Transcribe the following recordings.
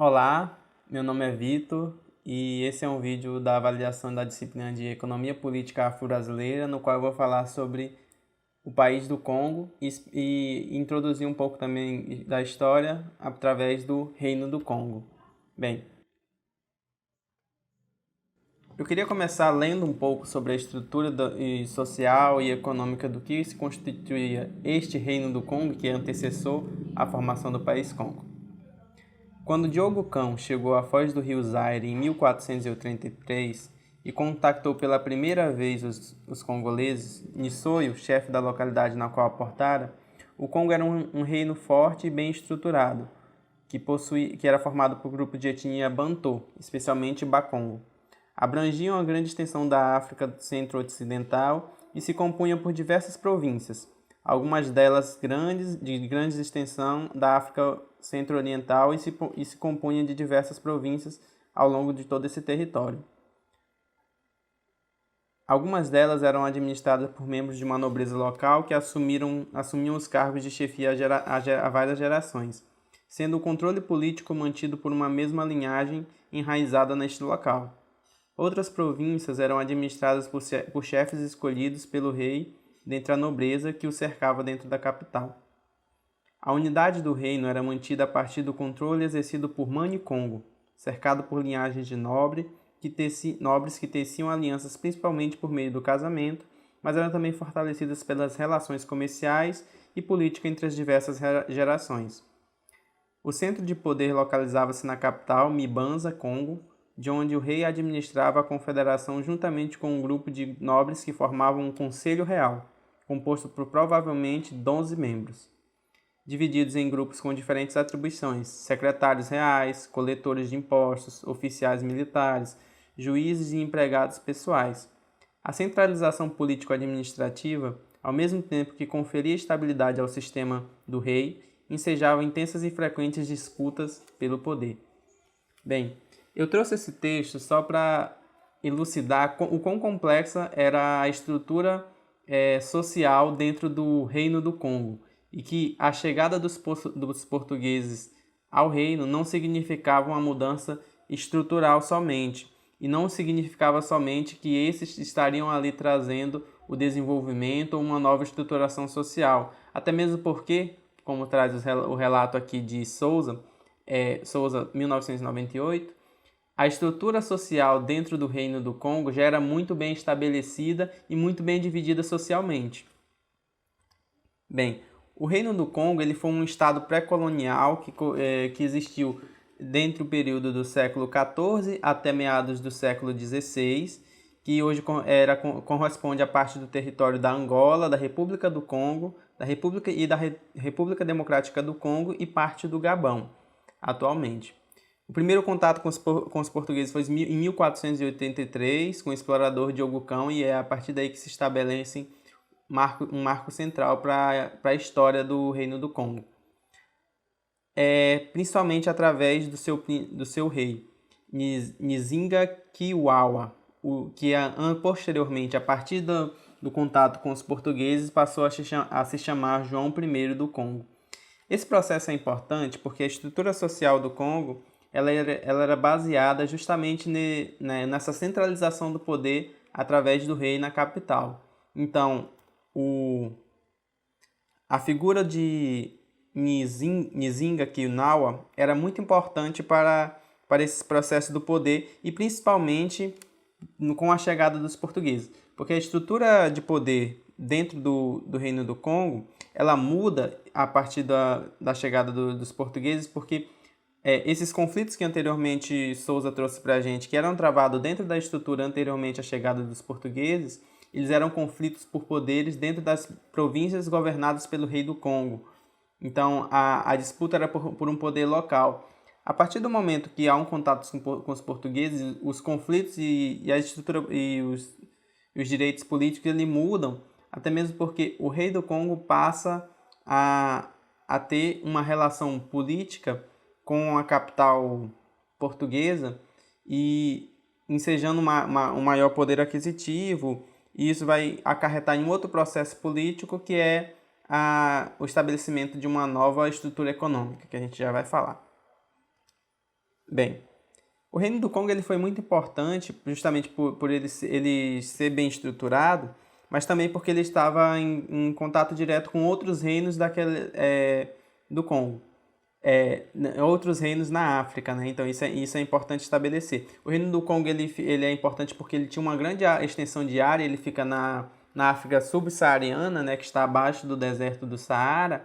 Olá, meu nome é Vitor e esse é um vídeo da avaliação da disciplina de Economia Política Afro-Brasileira, no qual eu vou falar sobre o país do Congo e introduzir um pouco também da história através do Reino do Congo. Bem, eu queria começar lendo um pouco sobre a estrutura social e econômica do que se constituía este Reino do Congo, que é antecessor à formação do país Congo. Quando Diogo Cão chegou à foz do rio Zaire em 1483 e contactou pela primeira vez os congoleses, Nissoio, chefe da localidade na qual aportara, o Congo era um reino forte e bem estruturado, que era formado por grupo de etnia Bantu, especialmente Bakongo. Abrangia uma grande extensão da África centro-ocidental e se compunha por diversas províncias, algumas delas de grande extensão da África centro-oriental e se compunha de diversas províncias ao longo de todo esse território. Algumas delas eram administradas por membros de uma nobreza local que assumiam os cargos de chefia a várias gerações, sendo o controle político mantido por uma mesma linhagem enraizada neste local. Outras províncias eram administradas por chefes escolhidos pelo rei dentre a nobreza que o cercava dentro da capital. A unidade do reino era mantida a partir do controle exercido por Mani Congo, cercado por linhagens de nobres que teciam alianças principalmente por meio do casamento, mas eram também fortalecidas pelas relações comerciais e políticas entre as diversas gerações. O centro de poder localizava-se na capital, Mibanza, Congo, de onde o rei administrava a confederação juntamente com um grupo de nobres que formavam um conselho real, composto por provavelmente 11 membros, divididos em grupos com diferentes atribuições: secretários reais, coletores de impostos, oficiais militares, juízes e empregados pessoais. A centralização político-administrativa, ao mesmo tempo que conferia estabilidade ao sistema do rei, ensejava intensas e frequentes disputas pelo poder. Bem, eu trouxe esse texto só para elucidar o quão complexa era a estrutura social dentro do Reino do Congo e que a chegada dos portugueses ao reino não significava uma mudança estrutural somente, e não significava somente que esses estariam ali trazendo o desenvolvimento ou uma nova estruturação social, até mesmo porque, como traz o relato aqui de Souza, Souza 1998, a estrutura social dentro do Reino do Congo já era muito bem estabelecida e muito bem dividida socialmente. Bem, o Reino do Congo ele foi um estado pré-colonial que existiu dentro do período do século XIV até meados do século XVI, que hoje corresponde a parte do território da Angola, da República do Congo, da República Democrática do Congo e parte do Gabão, atualmente. O primeiro contato com os portugueses foi em 1483, com o explorador Diogo Cão, e é a partir daí que se estabelece um marco central para a história do Reino do Congo. Principalmente através do seu rei, Nzinga Kiwawa, que posteriormente, a partir do contato com os portugueses, passou a se chamar João I do Congo. Esse processo é importante porque a estrutura social do Congo ela era baseada justamente nessa centralização do poder através do rei na capital. Então, a figura de Nzinga Kiwawa era muito importante para esse processo do poder e principalmente com a chegada dos portugueses, porque a estrutura de poder dentro do Reino do Congo ela muda a partir da chegada dos portugueses, porque esses conflitos que anteriormente Souza trouxe para a gente, que eram travados dentro da estrutura anteriormente à chegada dos portugueses, eles eram conflitos por poderes dentro das províncias governadas pelo rei do Congo. Então, a disputa era por um poder local. A partir do momento que há um contato com os portugueses, os conflitos e a estrutura e os direitos políticos ele mudam, até mesmo porque o rei do Congo passa a ter uma relação política com a capital portuguesa e ensejando um maior poder aquisitivo, e isso vai acarretar em outro processo político que é o estabelecimento de uma nova estrutura econômica, que a gente já vai falar. Bem, o Reino do Congo ele foi muito importante justamente por ele ser bem estruturado, mas também porque ele estava em contato direto com outros reinos do Congo. Outros reinos na África, né? Então isso é importante estabelecer. O Reino do Congo ele é importante porque ele tinha uma grande extensão de área, ele fica na África subsaariana, né? Que está abaixo do deserto do Saara,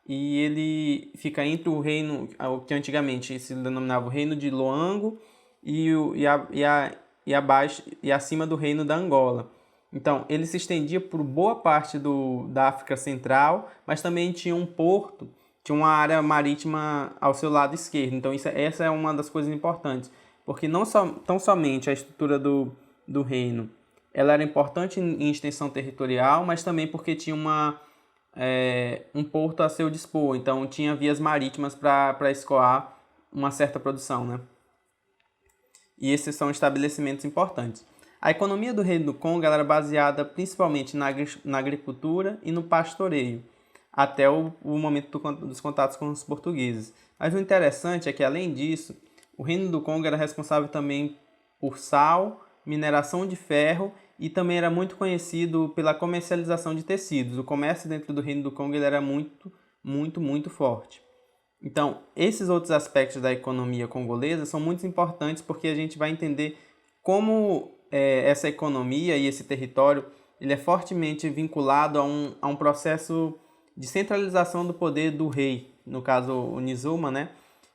e ele fica entre o reino, que antigamente se denominava o Reino de Loango, e abaixo e acima do Reino da Angola. Então, ele se estendia por boa parte da África Central, mas também tinha um porto, tinha uma área marítima ao seu lado esquerdo. Então, essa é uma das coisas importantes, porque tão somente a estrutura do reino ela era importante em extensão territorial, mas também porque tinha um porto a seu dispor. Então, tinha vias marítimas para escoar uma certa produção, né? E esses são estabelecimentos importantes. A economia do Reino do Congo era baseada principalmente na agricultura e no pastoreio, até o momento dos contatos com os portugueses. Mas o interessante é que, além disso, o Reino do Congo era responsável também por sal, mineração de ferro e também era muito conhecido pela comercialização de tecidos. O comércio dentro do Reino do Congo ele era muito, muito, muito forte. Então, esses outros aspectos da economia congolesa são muito importantes porque a gente vai entender como essa economia e esse território ele é fortemente vinculado a um processo de centralização do poder do rei, no caso o Nizuma, né?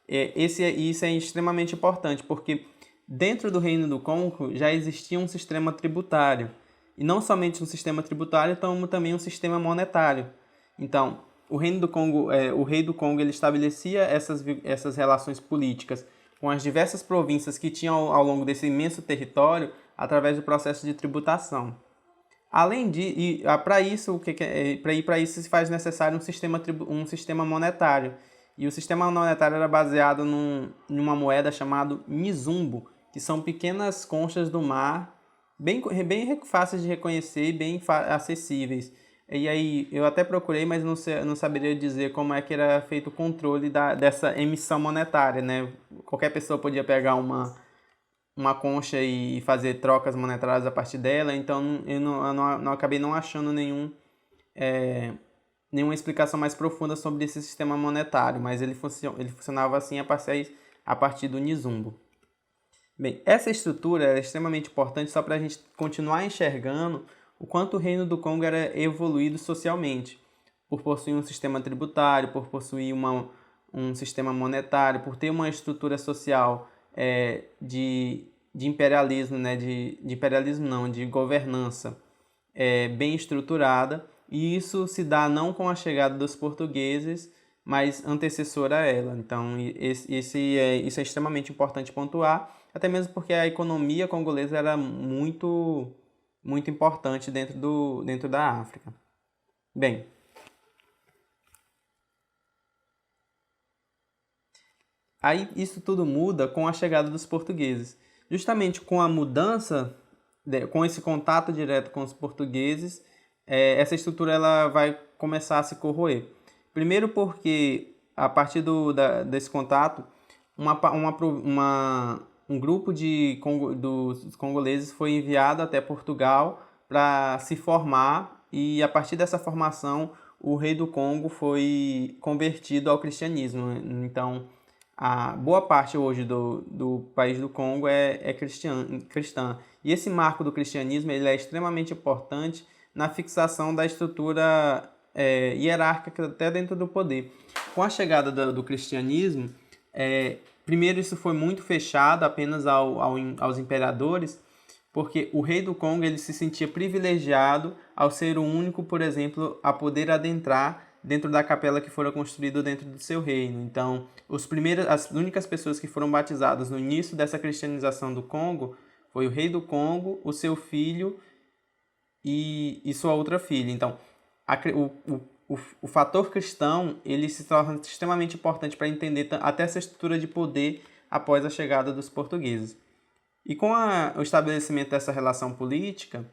Isso é extremamente importante porque dentro do Reino do Congo já existia um sistema tributário, e não somente um sistema tributário, como também um sistema monetário. Então, o rei do Congo ele estabelecia essas relações políticas com as diversas províncias que tinham ao longo desse imenso território através do processo de tributação. Além de, para isso, para isso se faz necessário um sistema monetário. E o sistema monetário era baseado numa moeda chamada Nizumbo, que são pequenas conchas do mar, bem fáceis de reconhecer e bem acessíveis. E aí, eu até procurei, mas não saberia dizer como é que era feito o controle dessa emissão monetária, né? Qualquer pessoa podia pegar uma concha e fazer trocas monetárias a partir dela, então eu não acabei não achando nenhuma explicação mais profunda sobre esse sistema monetário, mas ele funcionava assim a partir do Nizumbo. Bem, essa estrutura é extremamente importante só para a gente continuar enxergando o quanto o Reino do Congo era evoluído socialmente, por possuir um sistema tributário, por possuir um sistema monetário, por ter uma estrutura social de imperialismo, né? de imperialismo não, de governança bem estruturada, e isso se dá não com a chegada dos portugueses, mas antecessora a ela. Então, isso é extremamente importante pontuar, até mesmo porque a economia congolesa era muito, muito importante dentro da África. Bem, aí isso tudo muda com a chegada dos portugueses. Justamente com a mudança, com esse contato direto com os portugueses, essa estrutura ela vai começar a se corroer. Primeiro porque, a partir desse contato, um grupo dos congoleses foi enviado até Portugal para se formar, e a partir dessa formação o rei do Congo foi convertido ao cristianismo. Então, a boa parte hoje do país do Congo é cristã. E esse marco do cristianismo ele é extremamente importante na fixação da estrutura hierárquica até dentro do poder. Com a chegada do cristianismo, primeiro isso foi muito fechado apenas aos imperadores, porque o rei do Congo ele se sentia privilegiado ao ser o único, por exemplo, a poder adentrar dentro da capela que fora construída dentro do seu reino. Então, as únicas pessoas que foram batizadas no início dessa cristianização do Congo foi o rei do Congo, o seu filho e sua outra filha. Então, o fator cristão ele se torna extremamente importante para entender até essa estrutura de poder após a chegada dos portugueses. E com o estabelecimento dessa relação política,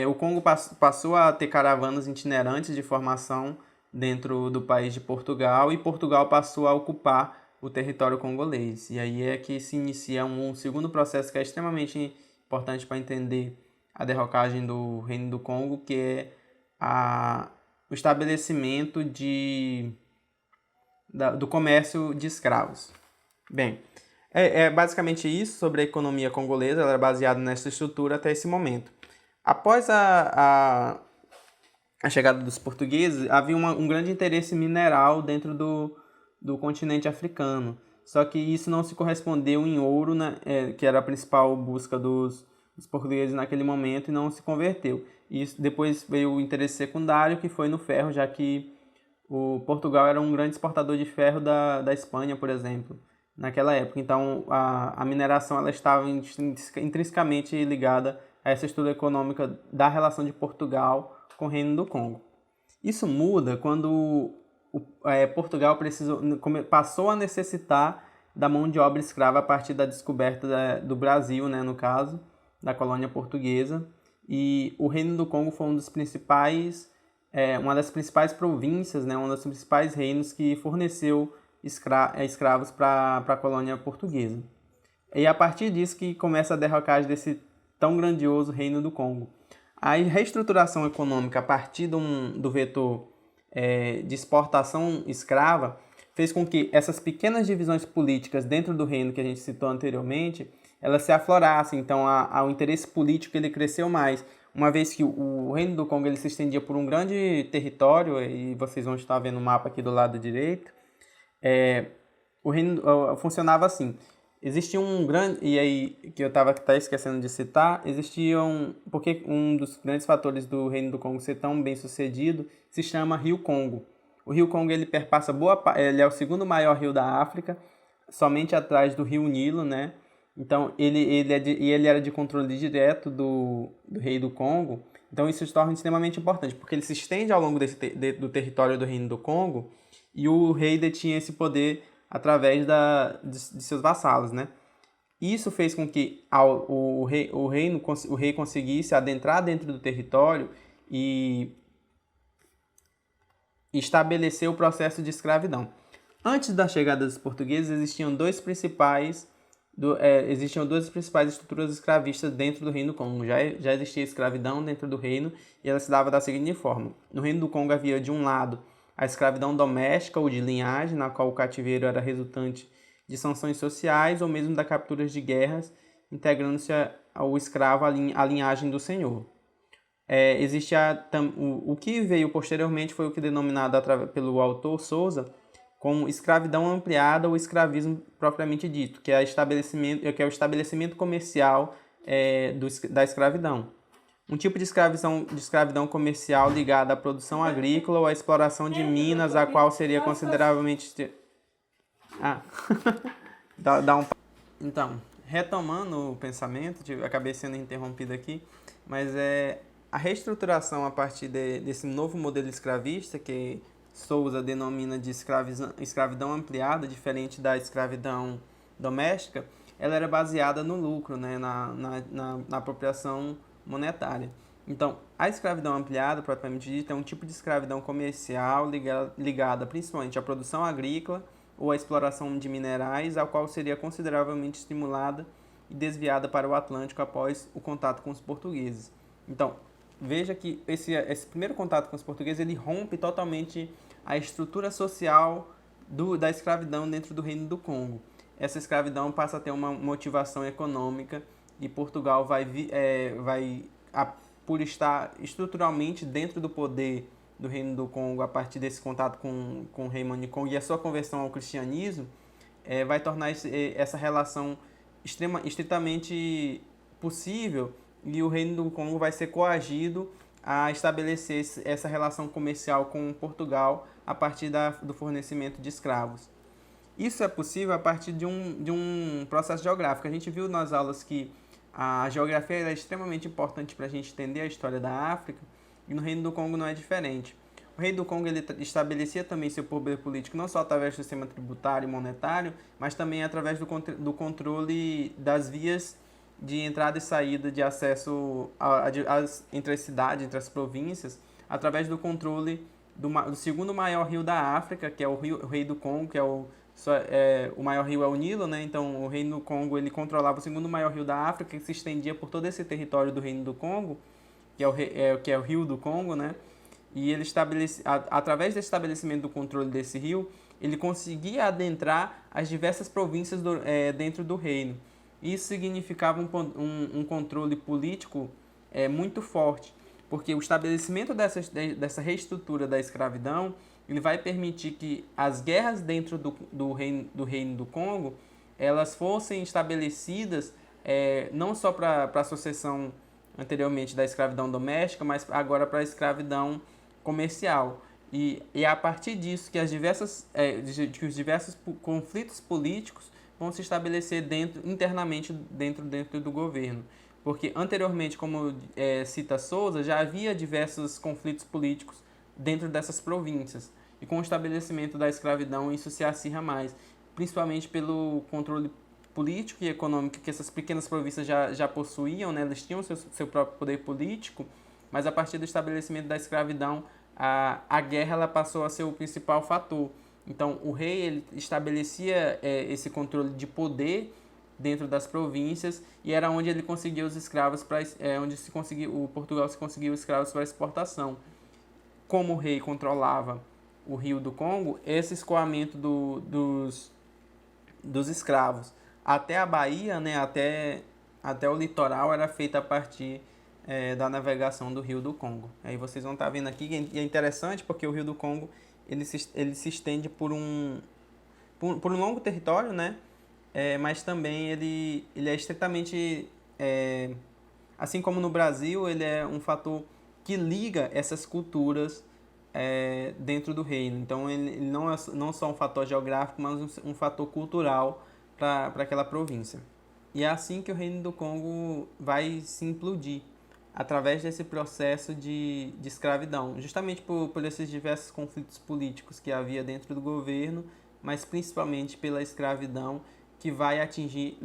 o Congo passou a ter caravanas itinerantes de formação dentro do país de Portugal, e Portugal passou a ocupar o território congolês. E aí é que se inicia um segundo processo que é extremamente importante para entender a derrocagem do Reino do Congo, que é o estabelecimento do comércio de escravos. Bem, é basicamente isso sobre a economia congolesa. Ela é baseada nessa estrutura até esse momento. Após a chegada dos portugueses, havia um grande interesse mineral dentro do continente africano. Só que isso não se correspondeu em ouro, né, que era a principal busca dos portugueses naquele momento, e não se converteu. E depois veio o interesse secundário, que foi no ferro, já que o Portugal era um grande exportador de ferro da Espanha, por exemplo, naquela época. Então, a mineração ela estava intrinsecamente ligada a essa estrutura econômica da relação de Portugal com o Reino do Congo. Isso muda quando Portugal passou a necessitar da mão de obra escrava a partir da descoberta do Brasil, né, no caso, da colônia portuguesa. E o Reino do Congo foi uma das principais províncias, né, um dos principais reinos que forneceu escravos para a colônia portuguesa. E é a partir disso que começa a derrocagem desse tão grandioso Reino do Congo. A reestruturação econômica a partir do vetor de exportação escrava fez com que essas pequenas divisões políticas dentro do reino que a gente citou anteriormente, elas se aflorassem. Então, o interesse político ele cresceu mais, uma vez que o Reino do Congo ele se estendia por um grande território, e vocês vão estar vendo o mapa aqui do lado direito. O reino funcionava assim. Existia um grande, e aí que eu estava esquecendo de citar, porque um dos grandes fatores do Reino do Congo ser tão bem sucedido se chama Rio Congo. O Rio Congo ele perpassa ele é o segundo maior rio da África, somente atrás do Rio Nilo, né? Então ele era de controle direto do rei do Congo. Então isso se torna extremamente importante, porque ele se estende ao longo do território do Reino do Congo, e o rei detinha esse poder através de seus vassalos, né? Isso fez com que o rei conseguisse adentrar dentro do território e estabelecer o processo de escravidão. Antes da chegada dos portugueses, existiam duas principais estruturas escravistas dentro do Reino do Congo. Já existia escravidão dentro do reino, e ela se dava da seguinte forma. No Reino do Congo havia, de um lado, a escravidão doméstica ou de linhagem, na qual o cativeiro era resultante de sanções sociais ou mesmo da captura de guerras, integrando-se ao escravo à linhagem do senhor. O que veio posteriormente foi o que é denominado pelo autor Souza como escravidão ampliada ou escravismo propriamente dito, que é o estabelecimento comercial da escravidão. Um tipo de escravidão comercial ligada à produção agrícola ou à exploração de minas, a qual seria consideravelmente... Então, retomando o pensamento, acabei sendo interrompido aqui, mas a reestruturação a partir desse novo modelo escravista, que Souza denomina de escravidão ampliada, diferente da escravidão doméstica, ela era baseada no lucro, né, na apropriação monetária. Então, a escravidão ampliada, propriamente dita, é um tipo de escravidão comercial ligada principalmente à produção agrícola ou à exploração de minerais, a qual seria consideravelmente estimulada e desviada para o Atlântico após o contato com os portugueses. Então, veja que esse primeiro contato com os portugueses ele rompe totalmente a estrutura social da escravidão dentro do Reino do Congo. Essa escravidão passa a ter uma motivação econômica, e Portugal por estar estruturalmente dentro do poder do Reino do Congo a partir desse contato com o rei Manicongo e a sua conversão ao cristianismo, vai tornar essa relação estritamente possível, e o Reino do Congo vai ser coagido a estabelecer essa relação comercial com Portugal a partir do fornecimento de escravos. Isso é possível a partir de um processo geográfico. A gente viu nas aulas que a geografia é extremamente importante para a gente entender a história da África, e no Reino do Congo não é diferente. O Reino do Congo ele estabelecia também seu poder político não só através do sistema tributário e monetário, mas também através do controle das vias de entrada e saída de acesso entre as cidades, entre as províncias, através do controle do segundo maior rio da África, que é o Rei do Congo, que é o O maior rio é o Nilo, né? Então o Reino do Congo ele controlava o segundo maior rio da África, que se estendia por todo esse território do Reino do Congo, que é o Rio do Congo, né? E ele através do estabelecimento do controle desse rio, ele conseguia adentrar as diversas províncias dentro do reino. Isso significava um controle político muito forte, porque o estabelecimento dessa reestrutura da escravidão ele vai permitir que as guerras dentro do reino do Congo elas fossem estabelecidas não só para a sucessão anteriormente da escravidão doméstica, mas agora para a escravidão comercial. E é a partir disso que que os diversos conflitos políticos vão se estabelecer internamente dentro do governo. Porque anteriormente, como cita Souza, já havia diversos conflitos políticos dentro dessas províncias. E com o estabelecimento da escravidão, isso se acirra mais, principalmente pelo controle político e econômico que essas pequenas províncias já possuíam, né? Eles tinham seu próprio poder político, mas a partir do estabelecimento da escravidão, a guerra ela passou a ser o principal fator. Então, o rei ele estabelecia esse controle de poder dentro das províncias e era onde ele conseguia os escravos onde o Portugal se conseguiu escravos para exportação. Como o rei controlava o Rio do Congo, esse escoamento dos escravos até a Bahia, né, até o litoral era feito a partir da navegação do Rio do Congo. Aí vocês vão estar vendo aqui que é interessante porque o Rio do Congo ele se estende por um longo território, né? Mas também ele é estritamente, assim como no Brasil, ele é um fator que liga essas culturas dentro do reino. Então ele não é não só um fator geográfico, mas um fator cultural para aquela província. E é assim que o Reino do Congo vai se implodir, através desse processo de escravidão, justamente por esses diversos conflitos políticos que havia dentro do governo, mas principalmente pela escravidão que vai atingir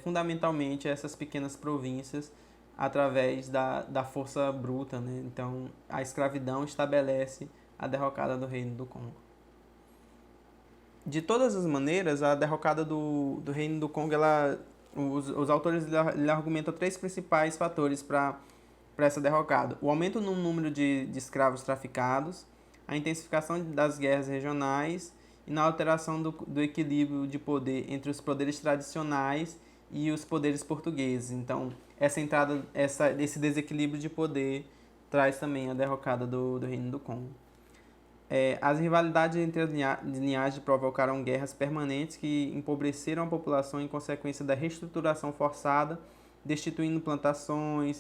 fundamentalmente essas pequenas províncias através da força bruta, né? Então a escravidão estabelece a derrocada do Reino do Congo. De todas as maneiras, a derrocada do Reino do Congo, os autores ele argumentam três principais fatores para essa derrocada: o aumento no número de escravos traficados, a intensificação das guerras regionais e na alteração do equilíbrio de poder entre os poderes tradicionais e os poderes portugueses. Então, esse desequilíbrio de poder traz também a derrocada do Reino do Congo. As rivalidades entre as linhagens provocaram guerras permanentes que empobreceram a população em consequência da reestruturação forçada, destituindo plantações,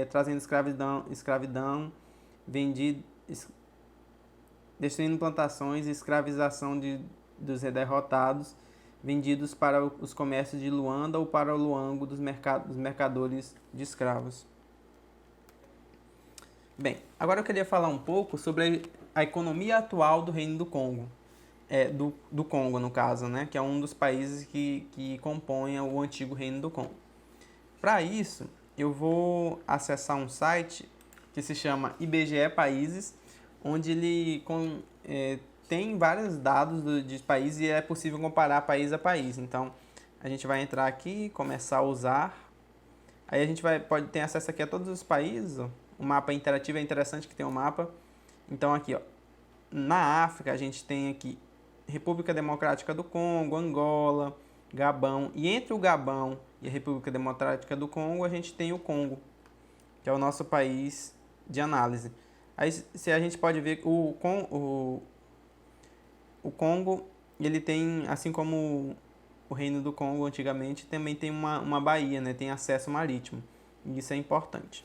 trazendo escravidão destruindo plantações e escravização dos derrotados, vendidos para os comércios de Luanda ou para o Luango dos mercadores de escravos. Bem, agora eu queria falar um pouco sobre a economia atual do Reino do Congo. Do Congo, no caso, né? Que é um dos países que compõem o antigo Reino do Congo. Para isso, eu vou acessar um site que se chama IBGE Países, onde ele tem vários dados de países e é possível comparar país a país. Então, a gente vai entrar aqui, começar a usar. Aí a gente pode ter acesso aqui a todos os países. Ó. O mapa interativo é interessante que tem um mapa. Então, aqui, ó, na África, a gente tem aqui República Democrática do Congo, Angola, Gabão. E entre o Gabão e a República Democrática do Congo, a gente tem o Congo, que é o nosso país de análise. Aí se a gente pode ver o Congo, ele tem, assim como o Reino do Congo antigamente, também tem uma baía, né? Tem acesso marítimo. E isso é importante.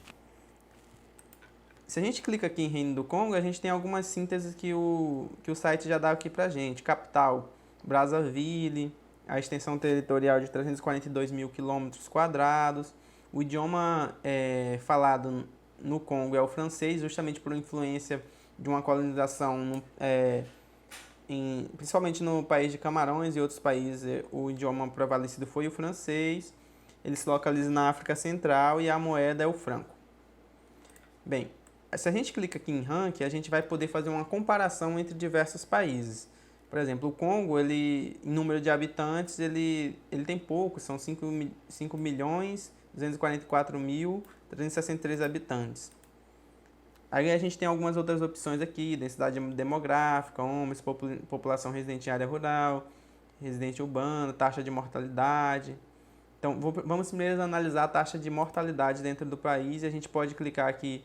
Se a gente clica aqui em Reino do Congo, a gente tem algumas sínteses que o site já dá aqui pra gente. Capital, Brazzaville, a extensão territorial de 342 mil quilômetros quadrados. O idioma falado no Congo é o francês, justamente por influência de uma colonização, principalmente no país de Camarões e outros países, o idioma prevalecido foi o francês. Ele se localiza na África Central e a moeda é o franco. Bem, se a gente clica aqui em ranking, a gente vai poder fazer uma comparação entre diversos países. Por exemplo, o Congo, ele, em número de habitantes, ele tem pouco, são 5.244.363 habitantes. Aí a gente tem algumas outras opções aqui: densidade demográfica, homens, população residente em área rural, residente urbano, taxa de mortalidade. Então, vamos primeiro analisar a taxa de mortalidade dentro do país, e a gente pode clicar aqui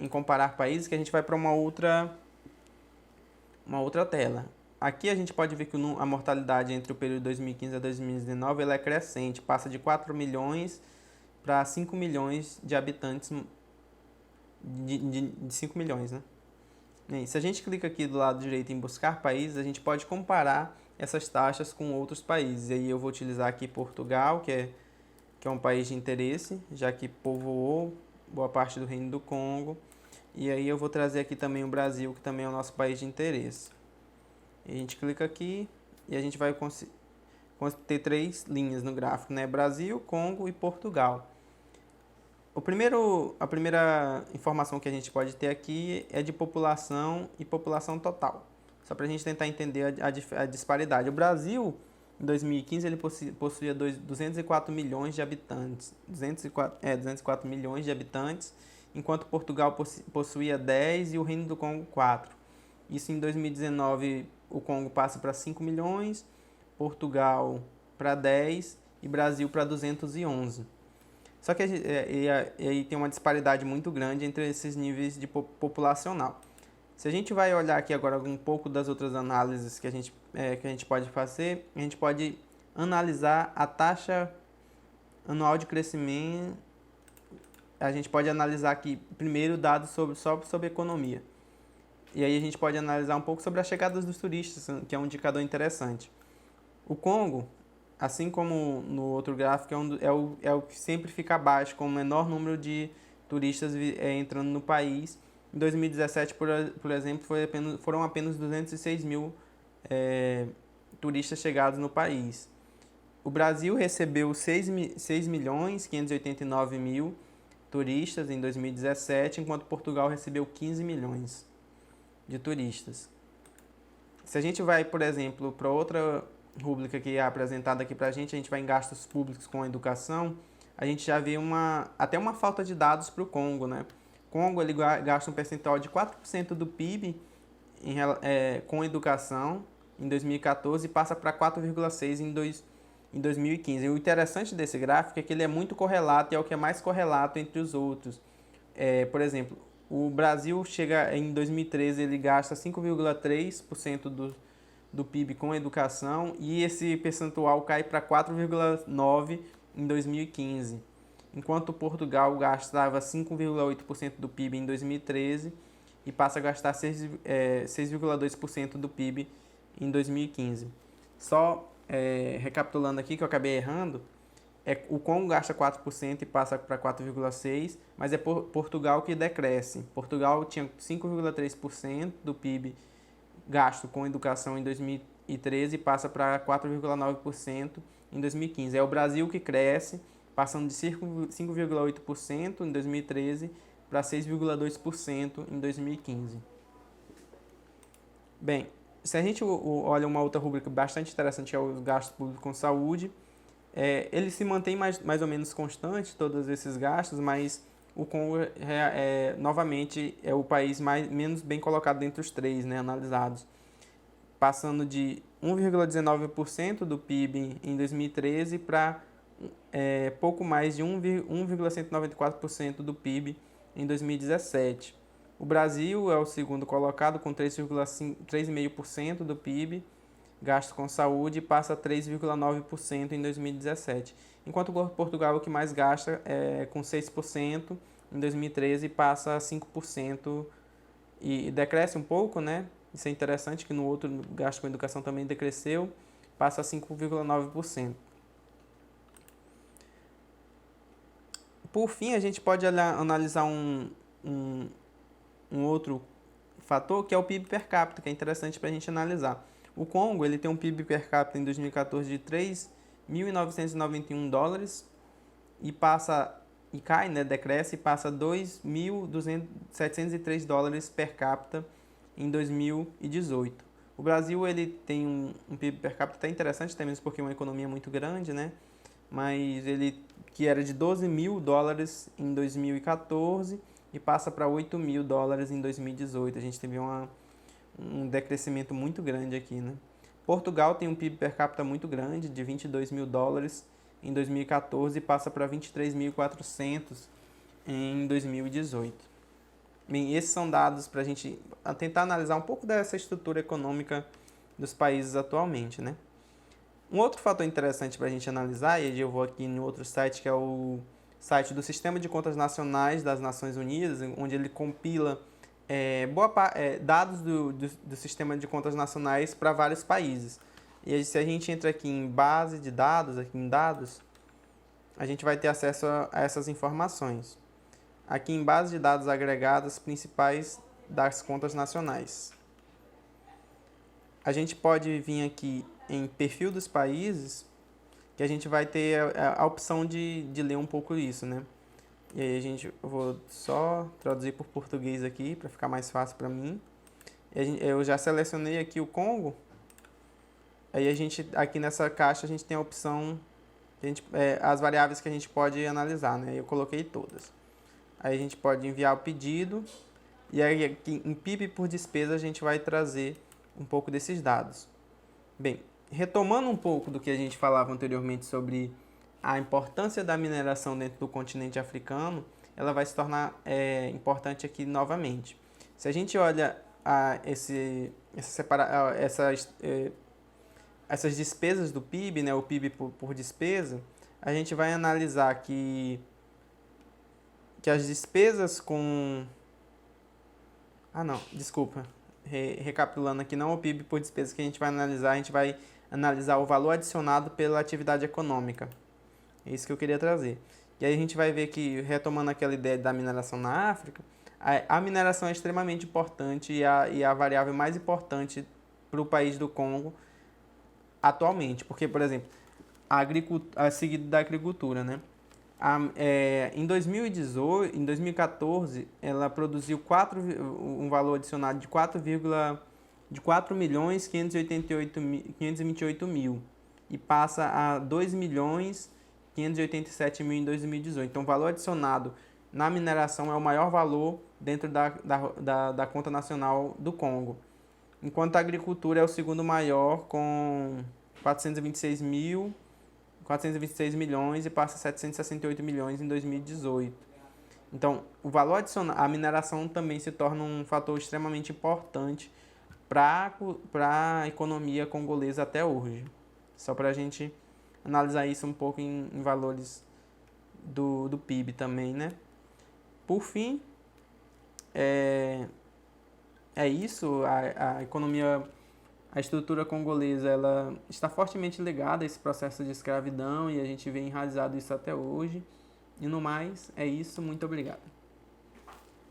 em comparar países, que a gente vai para uma outra tela. Aqui a gente pode ver que a mortalidade entre o período de 2015 a 2019 ela é crescente, passa de 4 milhões para 5 milhões de habitantes, de 5 milhões, né? E se a gente clica aqui do lado direito em buscar países, a gente pode comparar essas taxas com outros países. E aí eu vou utilizar aqui Portugal, que é um país de interesse, já que povoou boa parte do Reino do Congo. E aí eu vou trazer aqui também o Brasil, que também é o nosso país de interesse. E a gente clica aqui e a gente vai ter 3 linhas no gráfico, né? Brasil, Congo e Portugal. A primeira informação que a gente pode ter aqui é de população e população total. Só para a gente tentar entender a disparidade. O Brasil, em 2015, ele possuía 204 milhões de habitantes. 204 milhões de habitantes, enquanto Portugal possuía 10 e o Reino do Congo 4. Isso em 2019, o Congo passa para 5 milhões, Portugal para 10 e Brasil para 211. Só que aí tem uma disparidade muito grande entre esses níveis de populacional. Se a gente vai olhar aqui agora um pouco das outras análises que a gente pode fazer, a gente pode analisar a taxa anual de crescimento. A gente pode analisar aqui primeiro dados só sobre economia. E aí a gente pode analisar um pouco sobre a chegada dos turistas, que é um indicador interessante. O Congo, assim como no outro gráfico, é o que sempre fica abaixo, com o menor número de turistas entrando no país. Em 2017, por exemplo, foram apenas 206 mil turistas chegados no país. O Brasil recebeu 6.589.000 turistas em 2017, enquanto Portugal recebeu 15 milhões de turistas. Se a gente vai, por exemplo, para outra rúbrica que é apresentada aqui para a gente vai em gastos públicos com a educação, a gente já vê até uma falta de dados para o Congo, né? O Congo ele gasta um percentual de 4% do PIB com educação em 2014 e passa para 4,6% em 2015. E o interessante desse gráfico é que ele é muito correlato e é o que é mais correlato entre os outros. Por exemplo, o Brasil em 2013 ele gasta 5,3% do PIB com educação e esse percentual cai para 4,9% em 2015. Enquanto Portugal gastava 5,8% do PIB em 2013 e passa a gastar 6,2% do PIB em 2015. Só recapitulando aqui que eu acabei errando, o Congo gasta 4% e passa para 4,6%, mas é Portugal que decresce. Portugal tinha 5,3% do PIB gasto com educação em 2013 e passa para 4,9% em 2015. É o Brasil que cresce, passando de 5,8% em 2013 para 6,2% em 2015. Bem, se a gente olha uma outra rubrica bastante interessante, que é os gastos públicos com saúde, ele se mantém mais ou menos constante, todos esses gastos, mas o Congo, novamente, é o país menos bem colocado dentre os 3, né, analisados, passando de 1,19% do PIB em 2013 para pouco mais de 1,194% do PIB em 2017. O Brasil é o segundo colocado com 3,5% do PIB gasto com saúde e passa a 3,9% em 2017. Enquanto Portugal é o que mais gasta, com 6% em 2013 e passa a 5% e decresce um pouco, né? Isso é interessante que no outro gasto com educação também decresceu, passa a 5,9%. Por fim, a gente pode analisar um outro fator, que é o PIB per capita, que é interessante para a gente analisar. O Congo ele tem um PIB per capita em 2014 de 3.991 dólares e cai, né, decresce e passa a 2.703 dólares per capita em 2018. O Brasil ele tem um PIB per capita até interessante, até mesmo porque é uma economia muito grande, né? Mas ele que era de 12 mil dólares em 2014 e passa para 8 mil dólares em 2018. A gente teve um decrescimento muito grande aqui, né? Portugal tem um PIB per capita muito grande, de 22 mil dólares em 2014 e passa para 23.400 em 2018. Bem, esses são dados para a gente tentar analisar um pouco dessa estrutura econômica dos países atualmente, né? Um outro fator interessante para a gente analisar, e eu vou aqui em outro site, que é o site do Sistema de Contas Nacionais das Nações Unidas, onde ele compila dados do Sistema de Contas Nacionais para vários países. E aí, se a gente entra aqui em base de dados, aqui em dados, a gente vai ter acesso a essas informações. Aqui em base de dados agregadas principais das contas nacionais. A gente pode vir aqui em perfil dos países, que a gente vai ter a opção de ler um pouco isso, né? E aí eu vou só traduzir por português aqui, para ficar mais fácil para mim. Eu já selecionei aqui o Congo. Aí aqui nessa caixa a gente tem a opção, as variáveis que a gente pode analisar, né? Eu coloquei todas. Aí a gente pode enviar o pedido, e aí aqui em PIB por despesa a gente vai trazer um pouco desses dados. Bem, retomando um pouco do que a gente falava anteriormente sobre a importância da mineração dentro do continente africano, ela vai se tornar importante aqui novamente. Se a gente olha essas despesas do PIB, né, o PIB por despesa, a gente vai analisar que as despesas com... Recapitulando aqui, não é o PIB por despesa que a gente vai analisar o valor adicionado pela atividade econômica. É isso que eu queria trazer. E aí a gente vai ver que, retomando aquela ideia da mineração na África, a mineração é extremamente importante e a variável mais importante para o país do Congo atualmente. Porque, por exemplo, seguido da agricultura, né? Em 2014, ela produziu um valor adicionado de 4.528.000 e passa a 2.587.000 em 2018. Então, o valor adicionado na mineração é o maior valor dentro da conta nacional do Congo. Enquanto a agricultura é o segundo maior, com 426 milhões e passa a 768 milhões em 2018. Então, o valor adicional, a mineração também se torna um fator extremamente importante para a economia congolesa até hoje. Só para a gente analisar isso um pouco em valores do PIB também, né? Por fim, é isso, a economia... A estrutura congolesa ela está fortemente ligada a esse processo de escravidão e a gente vê enraizado isso até hoje. E no mais, é isso. Muito obrigado.